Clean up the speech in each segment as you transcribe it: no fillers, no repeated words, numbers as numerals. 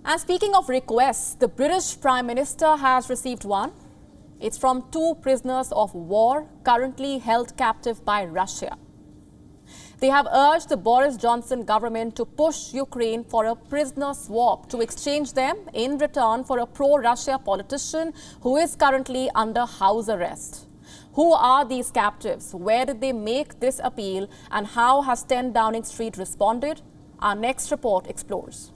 And speaking of requests, the British Prime Minister has received one. It's from 2 prisoners of war currently held captive by Russia. They have urged the Boris Johnson government to push Ukraine for a prisoner swap to exchange them in return for a pro-Russia politician who is currently under house arrest. Who are these captives? Where did they make this appeal? And how has 10 Downing Street responded? Our next report explores.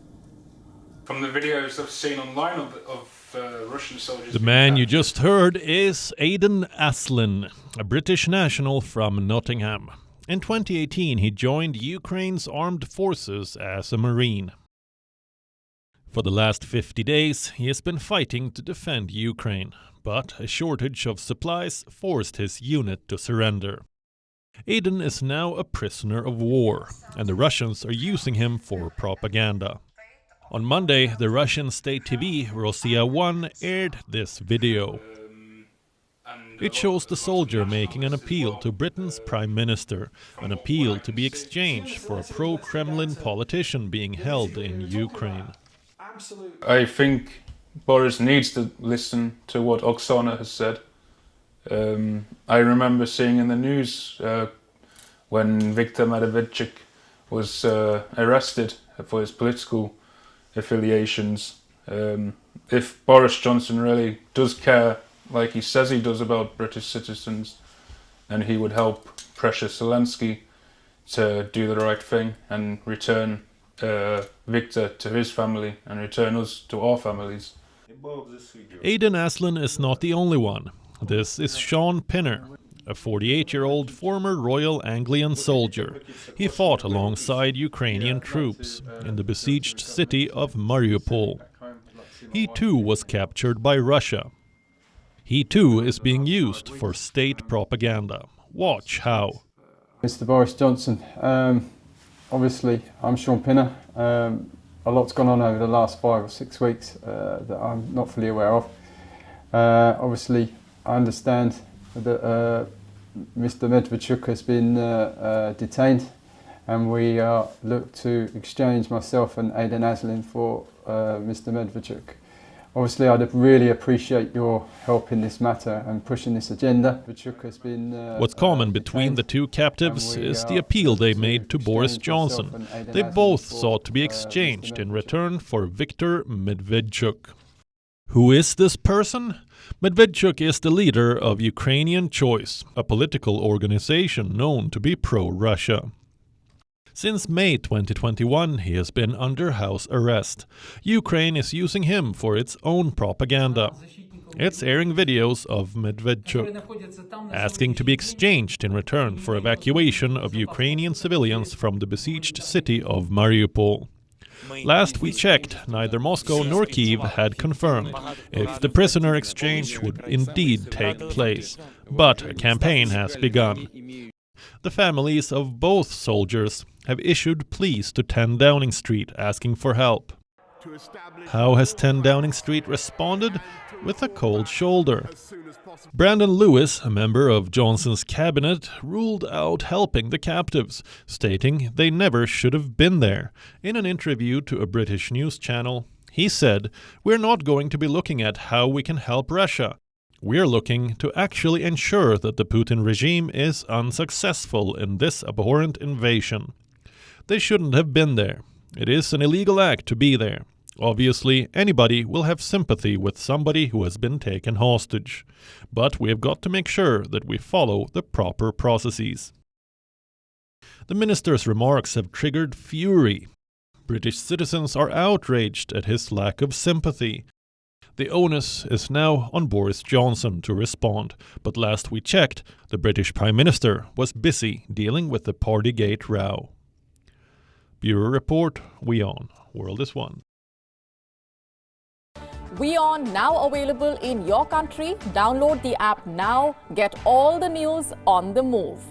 From the videos I've seen online of Russian soldiers... The man you just heard is Aidan Aslin, a British national from Nottingham. In 2018, he joined Ukraine's armed forces as a Marine. For the last 50 days, he has been fighting to defend Ukraine, but a shortage of supplies forced his unit to surrender. Aidan is now a prisoner of war, and the Russians are using him for propaganda. On Monday, the Russian state TV, Rossiya 1, aired this video. It shows the soldier making an appeal to Britain's Prime Minister, an appeal to be exchanged for a pro-Kremlin politician being held in Ukraine. I think Boris needs to listen to what Oksana has said. I remember seeing in the news when Viktor Medvedchuk was arrested for his political affiliations. If Boris Johnson really does care, like he says he does, about British citizens, and he would help pressure Zelensky to do the right thing and return Viktor to his family and return us to our families. Aidan Aslin is not the only one. This is Sean Pinner, a 48-year-old former Royal Anglian soldier. He fought alongside Ukrainian troops in the besieged city of Mariupol. He too was captured by Russia. He too is being used for state propaganda. Watch how. Mr. Boris Johnson, obviously I'm Sean Pinner. A lot's gone on over the last 5 or 6 weeks that I'm not fully aware of. Obviously I understand that Mr. Medvedchuk has been detained, and we look to exchange myself and Aidan Aslin for Mr. Medvedchuk. Obviously, I'd really appreciate your help in this matter and pushing this agenda. What's common between the 2 captives is the appeal they made to Boris Johnson. They both sought to be exchanged in return for Viktor Medvedchuk. Who is this person? Medvedchuk is the leader of Ukrainian Choice, a political organization known to be pro-Russia. Since May 2021, he has been under house arrest. Ukraine is using him for its own propaganda. It's airing videos of Medvedchuk, asking to be exchanged in return for evacuation of Ukrainian civilians from the besieged city of Mariupol. Last we checked, neither Moscow nor Kyiv had confirmed if the prisoner exchange would indeed take place, but a campaign has begun. The families of both soldiers have issued pleas to 10 Downing Street asking for help. How has 10 Downing Street responded? With a cold shoulder. Brandon Lewis, a member of Johnson's cabinet, ruled out helping the captives, stating they never should have been there. In an interview to a British news channel, he said, "We're not going to be looking at how we can help Russia. We're looking to actually ensure that the Putin regime is unsuccessful in this abhorrent invasion. They shouldn't have been there. It is an illegal act to be there. Obviously, anybody will have sympathy with somebody who has been taken hostage. But we have got to make sure that we follow the proper processes." The minister's remarks have triggered fury. British citizens are outraged at his lack of sympathy. The onus is now on Boris Johnson to respond, but last we checked, the British Prime Minister was busy dealing with the Partygate row. Bureau Report, WION, World is One. WION now available in your country. Download the app now. Get all the news on the move.